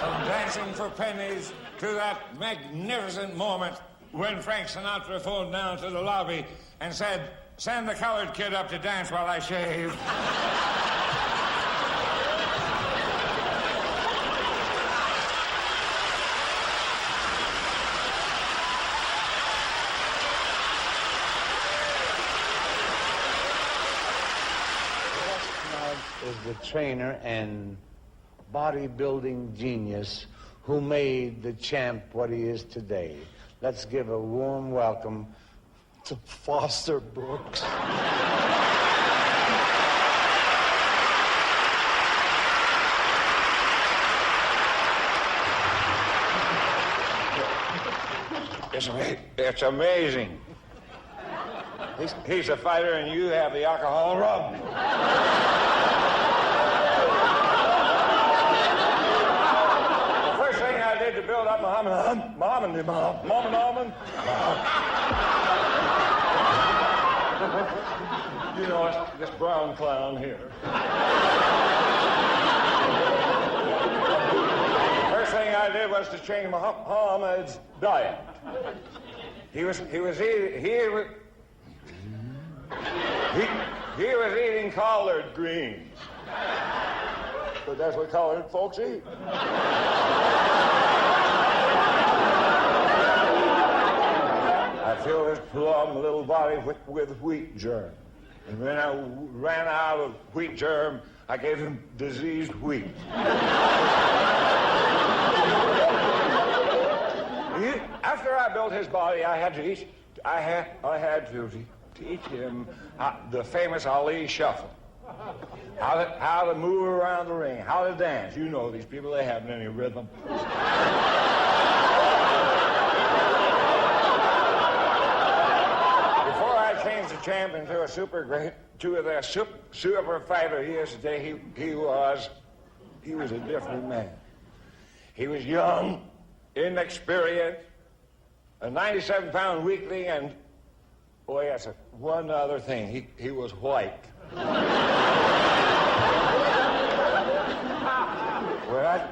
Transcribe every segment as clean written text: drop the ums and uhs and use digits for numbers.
From dancing for pennies to that magnificent moment when Frank Sinatra phoned down to the lobby and said, "Send the colored kid up to dance while I shave." Is the trainer and bodybuilding genius who made the champ what he is today. Let's give a warm welcome to Foster Brooks. It's amazing. He's a fighter and you have the alcohol rub. To build up Muhammad. You know, it's this brown clown here. First thing I did was to change Muhammad's diet. He was eating collard greens. But that's what colored folks eat. I filled his plump little body with wheat germ. And when I ran out of wheat germ, I gave him diseased wheat. After I built his body, I had to teach him the famous Ali shuffle. How to move around the ring, how to dance. You know these people, they haven't any rhythm. Before I changed the champ into a super fighter he is today, he was a different man. He was young, inexperienced, a 97-pound weakling, and boy, that's one other thing. He was white.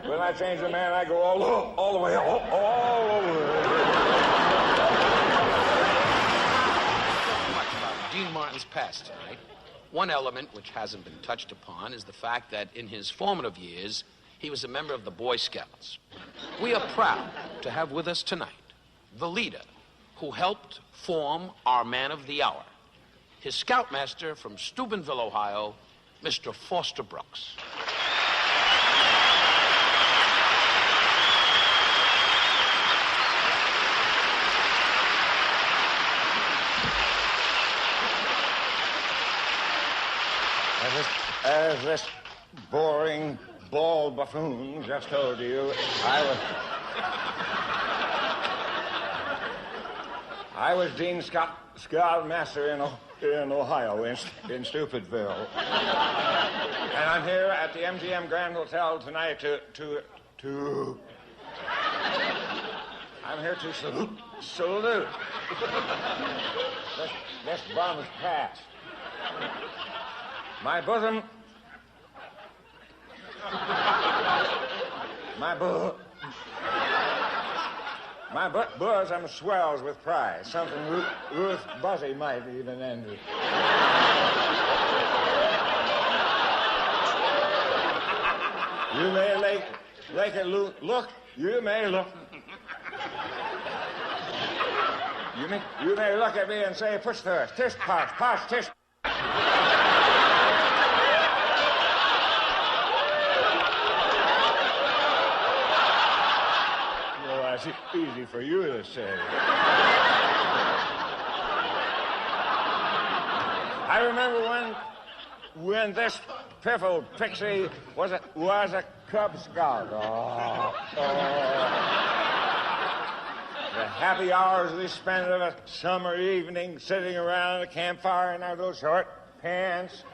When I change the man, I go all the way, all over. Much about Dean Martin's past tonight. One element which hasn't been touched upon is the fact that in his formative years, he was a member of the Boy Scouts. We are proud to have with us tonight the leader who helped form our man of the hour, his scoutmaster from Steubenville, Ohio, Mr. Foster Brooks. As this boring, bald buffoon just told you, I was Dean Scoutmaster in Ohio, in Steubenville. And I'm here at the MGM Grand Hotel tonight I'm here to salute. This bum's passed. My bosom... My bosom swells with pride, something Ruth Buzzy might even envy. You may make it look. You may look. You may look at me and say, push thirst, tish, posh, tish. It's easy for you to say. I remember when this piffle pixie was a Cub Scout. The happy hours we spent of a summer evening sitting around a campfire in our little short pants,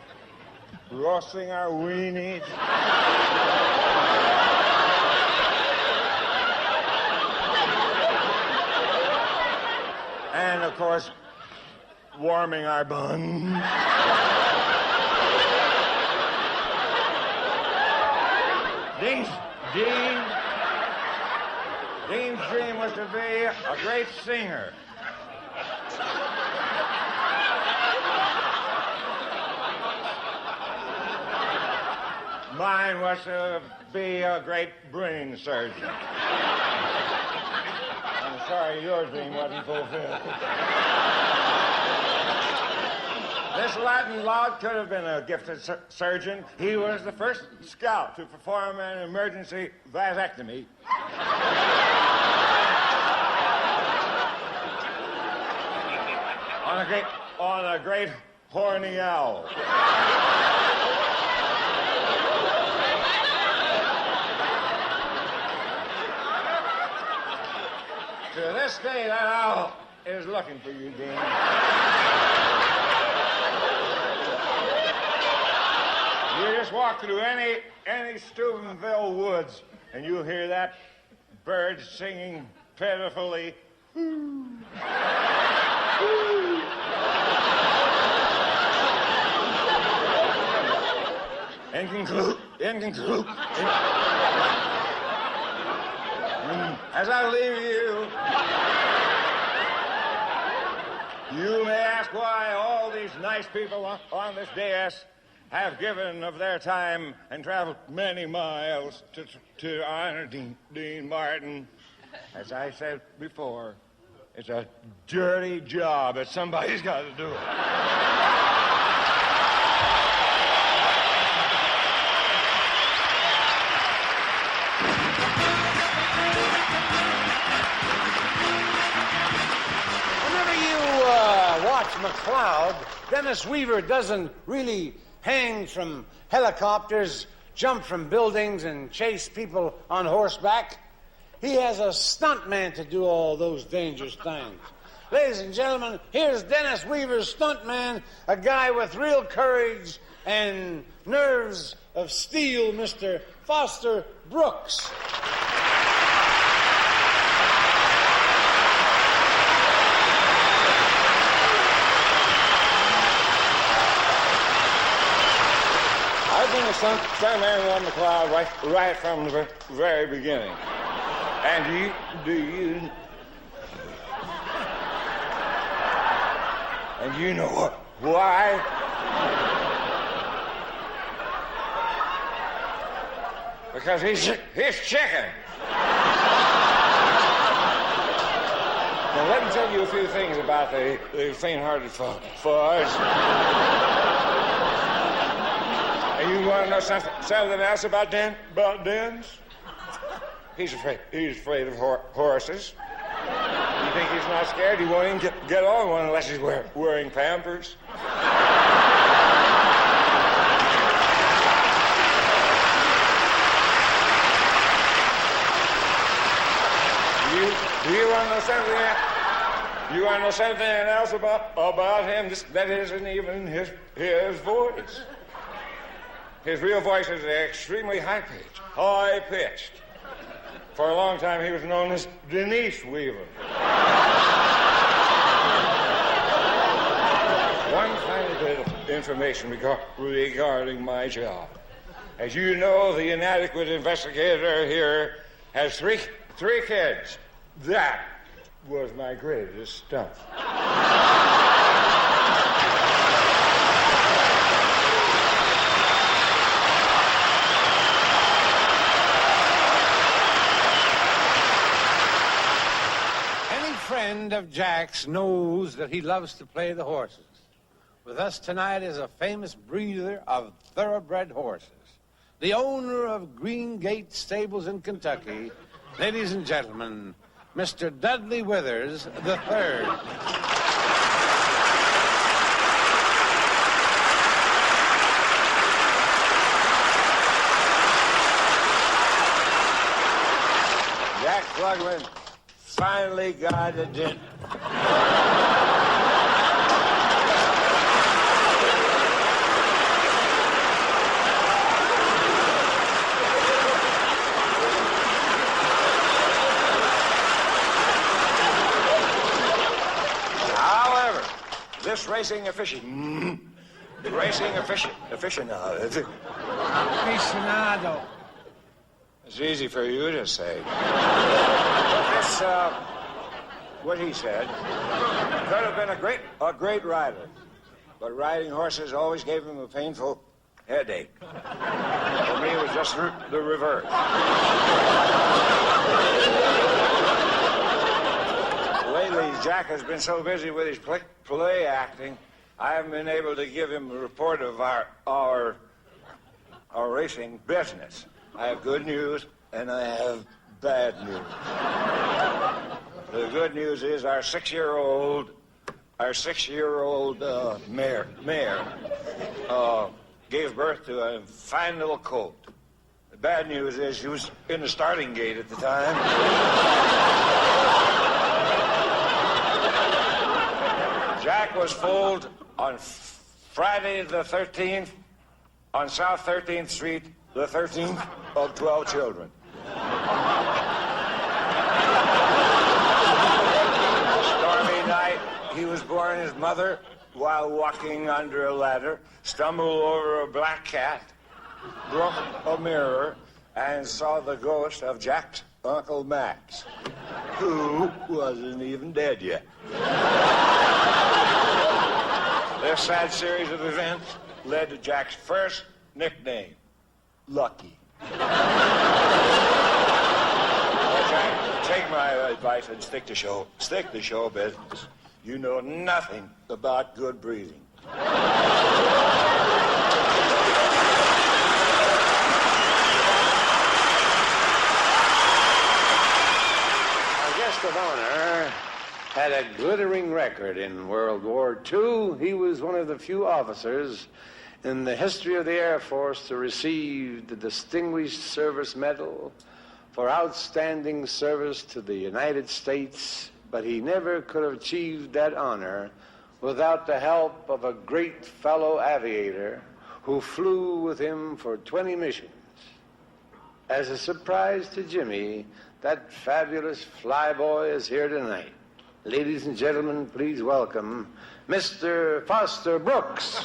roasting our weenies. And, of course, warming our buns. Dean Dean's dream was to be a great singer. Mine was to be a great brain surgeon. I'm sorry your dream wasn't fulfilled. This Latin lout could have been a gifted surgeon. He was the first scout to perform an emergency vasectomy. on a great horny owl. To this day, that owl is looking for you, Dean. You just walk through any Steubenville woods, and you'll hear that bird singing pitifully. In conclude, as I leave you may ask why all these nice people on this dais have given of their time and traveled many miles to honor Dean Martin. As I said before, it's a dirty job, but somebody's got to do it. McCloud, Dennis Weaver doesn't really hang from helicopters, jump from buildings, and chase people on horseback. He has a stuntman to do all those dangerous things. Ladies and gentlemen, here's Dennis Weaver's stuntman, a guy with real courage and nerves of steel, Mr. Foster Brooks. I've been a stuntman on McCloud right from the very beginning. And you know what? Why? Because he's chicken. Now let me tell you a few things about the faint-hearted fuzz. And you want to know something else about Den's? He's afraid of horses. You think he's not scared? He won't even get on one unless he's wearing Pampers. Do you want to know something else? You want to know something else about him that isn't even his voice? His real voice is extremely high-pitched. For a long time, he was known as Denise Weaver. One final bit of information regarding my job. As you know, the inadequate investigator here has three kids. That was my greatest stunt. Friend of Jack's knows that he loves to play the horses. With us tonight is a famous breeder of thoroughbred horses, the owner of Green Gate Stables in Kentucky. Ladies and gentlemen, Mr. Dudley Withers III. Jack Klugman finally got it in. However, this racing aficionado It's easy for you to say. But this, what he said, could have been a great rider. But riding horses always gave him a painful headache. For me, it was just the reverse. Lately, Jack has been so busy with his play acting, I haven't been able to give him a report of our racing business. I have good news, and I have bad news. The good news is our six-year-old mare gave birth to a fine little colt. The bad news is she was in the starting gate at the time. Jack was foaled on Friday the 13th on South 13th Street, the 13th of 12 children. Stormy night, he was born. His mother, while walking under a ladder, stumbled over a black cat, broke a mirror, and saw the ghost of Jack's Uncle Max, who wasn't even dead yet. This sad series of events led to Jack's first nickname, Lucky. Jack, take my advice and stick to show business. You know nothing about good breeding. Our guest of honor had a glittering record in World War II. He was one of the few officers in the history of the Air Force to receive the Distinguished Service Medal for outstanding service to the United States, but he never could have achieved that honor without the help of a great fellow aviator who flew with him for 20 missions. As a surprise to Jimmy, that fabulous flyboy is here tonight. Ladies and gentlemen, please welcome Mr. Foster Brooks.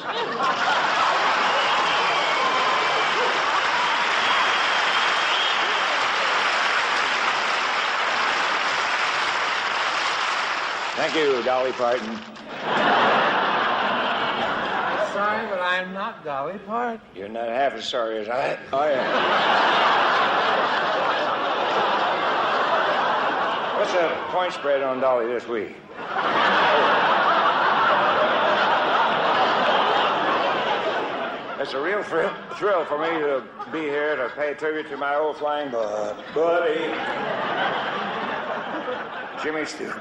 Thank you, Dolly Parton. Sorry, but I'm not Dolly Parton. You're not half as sorry as I am. What's the point spread on Dolly this week? It's a real thrill for me to be here to pay tribute to my old flying buddy, Jimmy Stu.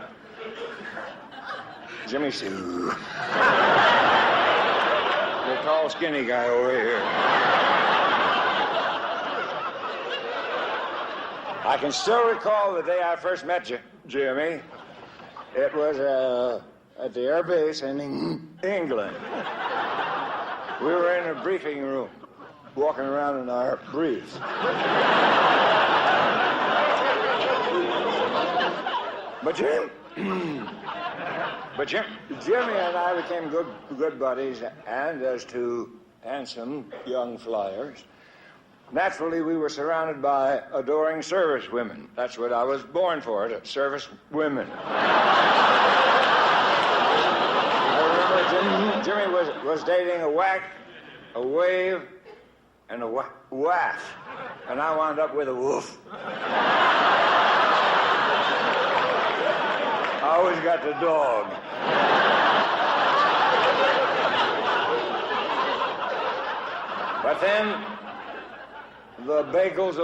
Jimmy Stu. The tall, skinny guy over here. I can still recall the day I first met you, Jimmy. It was at the air base in England. We were in a briefing room, walking around in our briefs. But Jimmy and I became good buddies, and as two handsome young flyers, naturally we were surrounded by adoring service women. That's what I was born for, to service women. I remember Jimmy was dating a whack, a wave, and a waff, and I wound up with a woof. I always got the dog. But then the bugles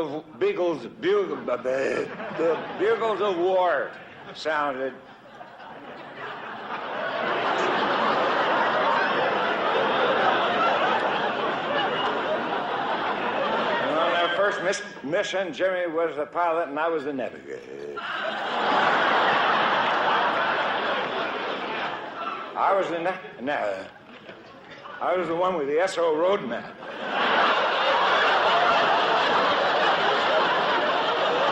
of war sounded. And on our first mission, Jimmy was the pilot and I was the navigator. I was the one with the SO road map.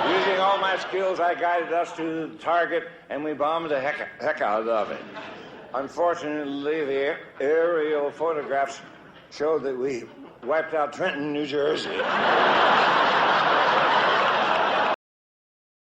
Using all my skills, I guided us to the target, and we bombed the heck out of it. Unfortunately, the aerial photographs showed that we wiped out Trenton, New Jersey.